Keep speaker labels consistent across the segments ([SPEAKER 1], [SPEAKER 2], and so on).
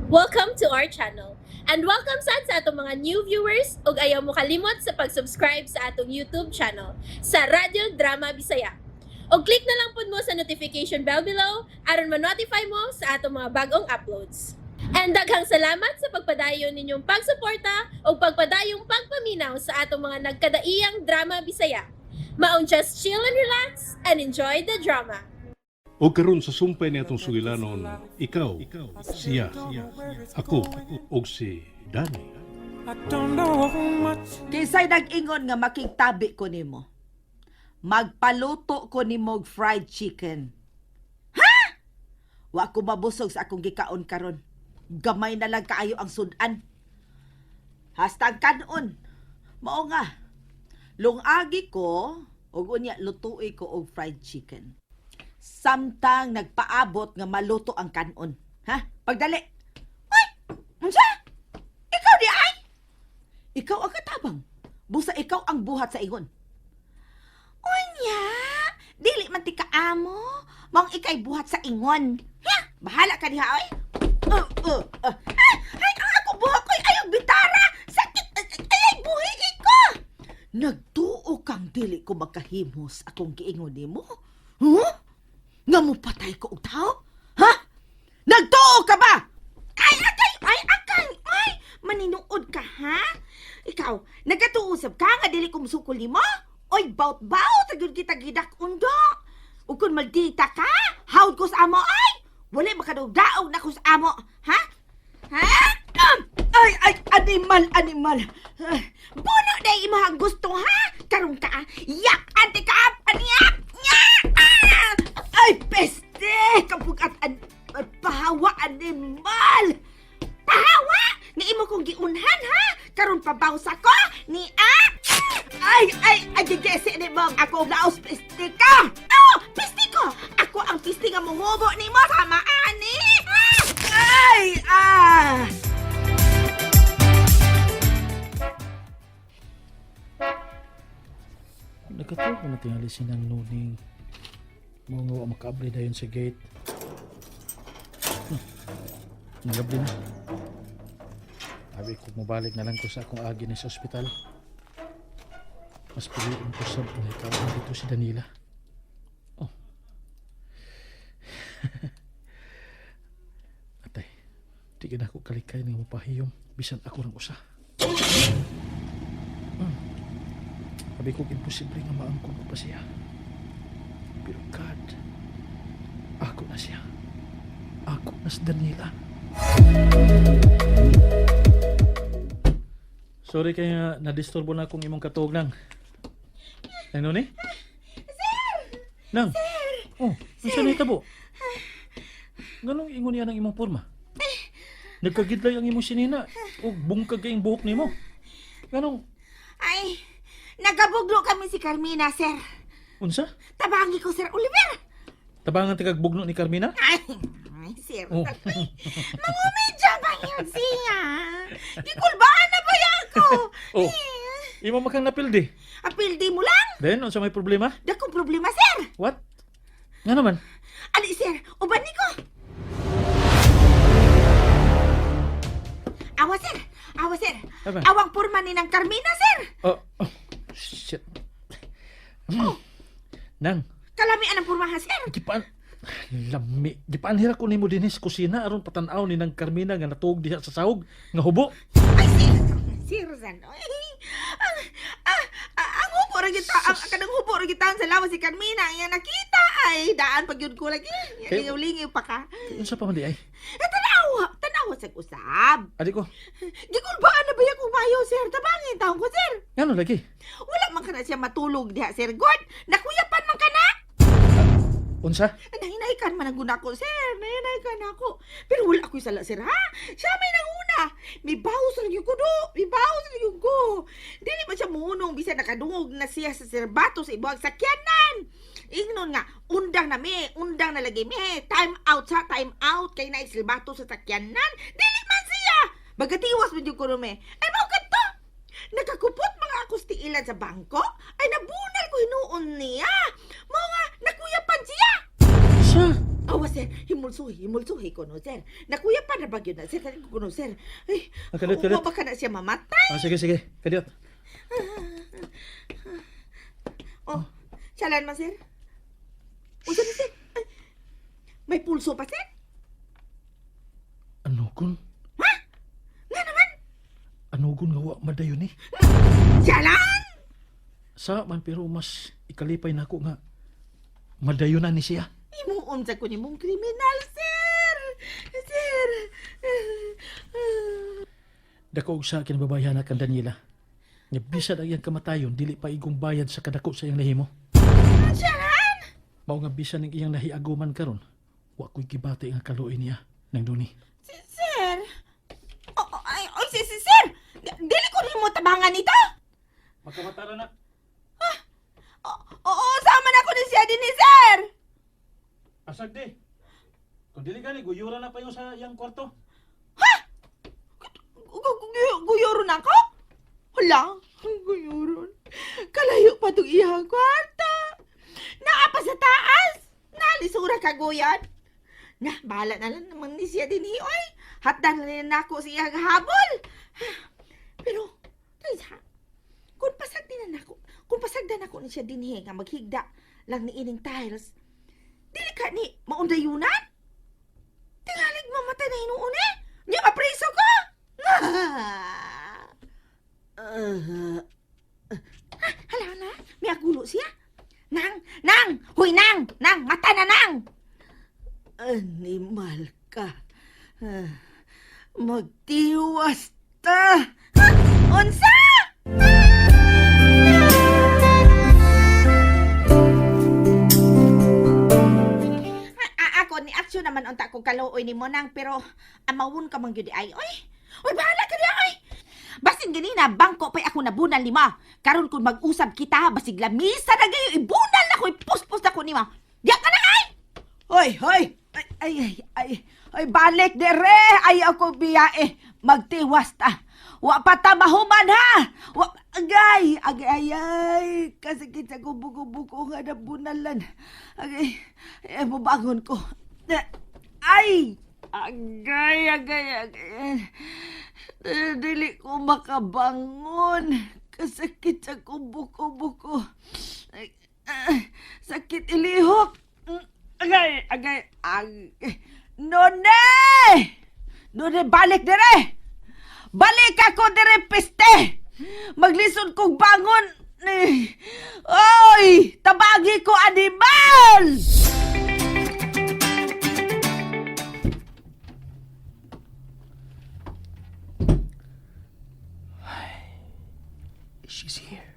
[SPEAKER 1] Welcome to our channel. And welcome sa atong mga new viewers ug ayaw mo kalimot sa pag-subscribe sa atong YouTube channel sa Radio Drama Bisaya. O click na lang pud mo sa notification bell below aron ma-notify mo sa atong mga bagong uploads. And daghang salamat sa pagpadayon ninyong pagsuporta o pagpadayong pagpaminaw sa atong mga nagkadaiyang Drama Bisaya. Maong just chill and relax and enjoy the drama.
[SPEAKER 2] O karon sa sumpay ni atong sugilanon, ikaw, siya, ako, o si Danny.
[SPEAKER 3] Kisay nag-ingon nga makigtabi ko nimo. Magpaluto ko nimo og fried chicken. Ha? Wa ko mabusog sa akong gikaon karon. Gamay na lang kaayo ang sudan. Hastang kanon. Mao nga. Lungagi ko ug unya lutuoy ko og fried chicken. Samtang nagpaabot nga maluto ang kanon. Ha? Pagdali. Ay! Unsa? Ikaw di ay? Ikaw ang katabang. Busa ikaw ang buhat sa ingon. Unya, dili man ti kaamo, mong ikay buhat sa ingon. Ha? Bahala ka diha oy. Ay, ang ako buhat ko'y ayong bitara. Sakit, ay, buhi ko. Nagtuo kang dili ko makahimos akong giingon nimo. Huh? Nga mo patay ko og tao? Ha? Nagtuo ka ba? Ay, maninuod ka, ha? Ikaw, nagatuusap ka nga dili ko musukol nimo? Oy, baut-baut, agad kita gidak undo. Ug kung maldita ka, hawd ko sa amo, ay! Wala makadugdaog na ko sa amo, ha? Ha? Animal. Puno na imahang gusto, ha? Karong ka, yak, ante ka, aniyak, Ay, peste! Kapugat pahawa, animal! Pahawa! Ni imo kong giunhan, ha? Karon pabaw sa ko, ni gigesi ni mong ako laos piste ka! Oh, piste ko! Ako ang piste nga munghubo ni mo, sama ani!
[SPEAKER 4] Nagkataon ko na tingali sinang nuning mga makaabli dayon sa gate. Nagabli na. Sabi ko mabalik na lang ko sa akong agi sa ospital. Mas piliin ko sa ikaw dito si Danila. Oh. Atay, di ka na ako kalikay ng mapahiyom. Bisan ako ng usa. Sabi ko imposible nga maangkon ko pa siya. Pero God, ako na siya. Ako na si Danila. Sorry kaya na-disturbo na akong imong katuog nang. Ano ni? Sir! Nang? Sir! Oh, isa na itabo. Ganong ingon niya ng imong forma? Nagkagidlay ang imong sinina o bungkag kayong buhok ni mo. Ganong?
[SPEAKER 3] Ay, nagabuglo kami si Carmina, sir.
[SPEAKER 4] Unsa?
[SPEAKER 3] Tabangi ko, Sir Oliver.
[SPEAKER 4] Tabangan tikagbugno ni Carmina?
[SPEAKER 3] Ay, sir.
[SPEAKER 4] Oh.
[SPEAKER 3] Mangumidya ba yun siya? Gikulbaan na ba yan ko?
[SPEAKER 4] Oh, imo makang napildi.
[SPEAKER 3] Apildi mo lang?
[SPEAKER 4] Then, unsa may problema?
[SPEAKER 3] Dakong problema, sir.
[SPEAKER 4] What? Nga naman?
[SPEAKER 3] Ali, sir, uban ni ko. Awa, sir.
[SPEAKER 4] Aba?
[SPEAKER 3] Awang porma ni ng Carmina, sir.
[SPEAKER 4] Oh, shit. Nang,
[SPEAKER 3] Kalamian ang pormahan, sir.
[SPEAKER 4] Gipaan hira ko nimo dinhi sa kusina aron patanaw ni nang Carmina nga natuog diha sa sahog nga hubo.
[SPEAKER 3] Ay, sir, Zan. Ang hubo rin kita, ang kanang hubo rin kita sa lawas si Carmina. Ang nakita ay daan pag yun ko lagi.
[SPEAKER 4] Okay.
[SPEAKER 3] Lingaw pa ka.
[SPEAKER 4] Unsa pa man di ay?
[SPEAKER 3] Tanawa sa usab.
[SPEAKER 4] Adi ko.
[SPEAKER 3] Gikulbaan na ba yung kumayo, sir? Tabangin taong ko, sir.
[SPEAKER 4] Ngano lagi?
[SPEAKER 3] Wala man ka na siya matulog diha, sir. God, nakuyapan man ka na.
[SPEAKER 4] Unsa?
[SPEAKER 3] Nahinaykan man ang guna ko, sir. Nahinaykan ako. Pero wala ako'y sala, sir, ha? Siya may nanguna. May baho sa lagi ko, do. May baho sa lagi ko. Dili man siya munong bisa nakadungog na siya sa serbato sa ibuang sakyanan. Ingnon nga, undang na lagi mi. Time out sa time out. Kay na isilbato sa sakyanan. Dili man siya. Bagatiwas man yung kurume. Ay, mau ka to. Nagkakupot mga akos tiilan sa bangko. Ay, nabunal ko hinuon niya. Mga nakuyapan siya.
[SPEAKER 4] Sa?
[SPEAKER 3] Awa, sir. Himulsuhi ko, no, sir. Nakuya pa na bagyo na, sir. Kani ko, no, sir. Ay,
[SPEAKER 4] Kadiyot.
[SPEAKER 3] baka na siya mamatay.
[SPEAKER 4] Sige. Kadiyot.
[SPEAKER 3] Oh, salan man, sir. Unsa ni, sir? Ay, may pulso pa, sir?
[SPEAKER 4] Anugon?
[SPEAKER 3] Ha? Nga naman?
[SPEAKER 4] Anugon nga wa madayon ni?
[SPEAKER 3] Salan!
[SPEAKER 4] Sa man pero mas ikalipay na ako nga madayonan ni siya.
[SPEAKER 3] Imuon sa ko ni mong kriminal, sir. Sir.
[SPEAKER 4] Dako og sa kinababayan na kan Daniela. Nga bisad ang iyang kamatayon dili pa igong bayad sa kadako sa iyang nahimo.
[SPEAKER 3] Salan!
[SPEAKER 4] Mao nga bisan ning iyang nahiaguman karon, wa ko'y gibati nga kaluoy niya nang duni.
[SPEAKER 3] Sir. Sir. Dili ko rin mo tabangan ito.
[SPEAKER 4] Makamatara na.
[SPEAKER 3] Oo, sama na ko ni siya din ni sir.
[SPEAKER 4] Asag di. Kung dili gani guyura na pa yung sa iyang kwarto.
[SPEAKER 3] Guyoron ako? Hala, guyoron. Kalayo pa itong iyang kwarta. Naapa sa taas. Nalisura ka, guyan. Na, bahala na lang naman ni siya din oy. Hatdan na rin ako sa iyang habol. Pero, Teresa, kung pasagdan ako ni siya din nga maghigda lang ni ining tiles, dili ka ni maundayunan? Tingalig mamatay na hinuon eh. Niya mapriso ko! Hala, may agulo siya. Nang! Huy, Nang! Mata na, Nang! Animal ka. Magtiwas ta! Unsa? Ako, ni aksyon naman unta kong kaluoy ni mo, Nang, pero amawon ka mang yun ay. Oy, bahala ka niya, oy! Basin ganina, bangko pa'y ako nabunan lima. Karon kung mag-usab kita, basig lamisa na gayo, ibunal na ko, ipuspos na ko nima. Diyan ka na, ay! Hoy! Ay, balik dere! Ay, ako biyae. Magtiwas ta. Wa pa ta mahuman, ha! Agay! Kasakit sa kubo-kubo ko nga nabunalan. Agay, mabangon ko. Ay! Agay. Dili ko makabangon. Kasakit sa kubo-kubo ko. Sakit ilihok. Agay. None, balik dire. Balik ako dire, piste. Maglisod kong bangon. Oy, tabagi ko animal.
[SPEAKER 4] She's here.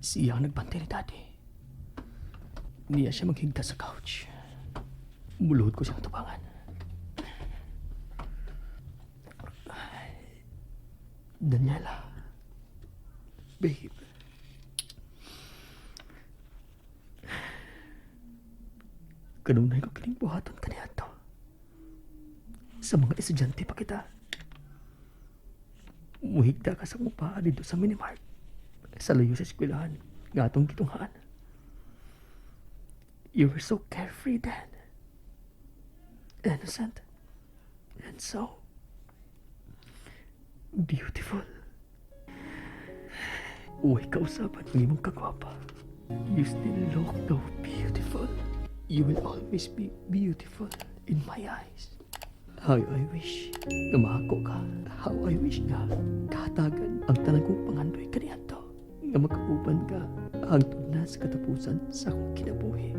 [SPEAKER 4] Siya ang nagbantay ni Daddy. Niya siya maghigda sa couch. Muluhod ko siyang tubangan. Daniela. Babe. Kanunay ko kining buhaton kaniya to. Sa mga estudyante pa kita. Muhigda ka sa mupaan dito sa Minimart. Sa layo sa eskwelahan. Nga atong gitunghaan. You were so carefree then. Innocent. And so beautiful. Uy, kausapan ng imong kagwapa. You still look so beautiful. You will always be beautiful in my eyes. How I wish na mahako ka. How I wish na kahatagan ang tanang kong pangandoy kaniadto. Nga makauban ka hangtod na sa katapusan sa akong kinabuhi.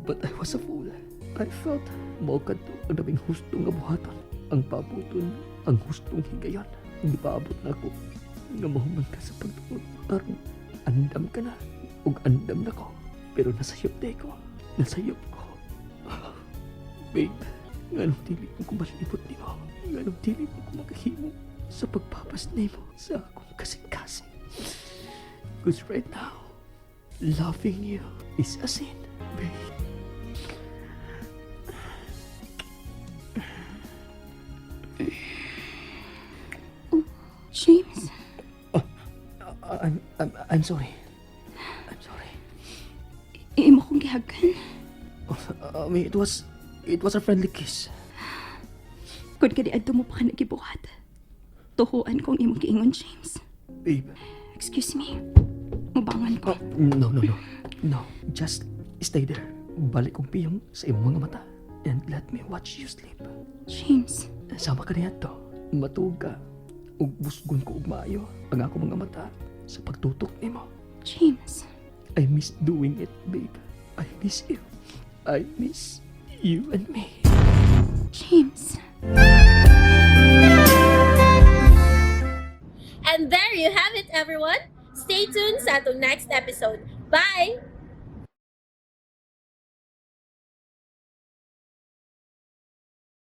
[SPEAKER 4] But I was a fool. I felt maukad to ang daming hustong nga buhaton. Ang pabuton, ang hustong higayon. Hindi paabot na ako nga mahuman ka sa pagtuod. Aron, andam ka na. Ug andam na ko. Pero nasayop na ko. Nasayop ko. Babe, nga nung dili mo kumalibot ni mo. Nga nung dili mo kumagahimo sa pagpapas ni mo sa akong kasing-kasing. Because right now, loving you is a sin, babe.
[SPEAKER 5] James?
[SPEAKER 4] I'm sorry. I'm sorry.
[SPEAKER 5] Imo kong gihagan. It was a friendly kiss.
[SPEAKER 6] Kung kadi adto mo pa ka nagibuhat. Tuhuan kong imong giingon, James.
[SPEAKER 5] Babe.
[SPEAKER 6] Excuse me. Mubangan ko.
[SPEAKER 5] No. No, just stay there. Balik kong piyong sa imong mga mata. And let me watch you sleep.
[SPEAKER 6] James.
[SPEAKER 5] Sama ka niya to. Matuog ka. Ug busgon ko ug maayo ang ako mga mata sa pagtutok nimo.
[SPEAKER 6] James.
[SPEAKER 5] I miss doing it, babe. I miss you. I miss you and me.
[SPEAKER 6] James.
[SPEAKER 1] And there you have it, everyone. Stay tuned sa atong next episode. Bye!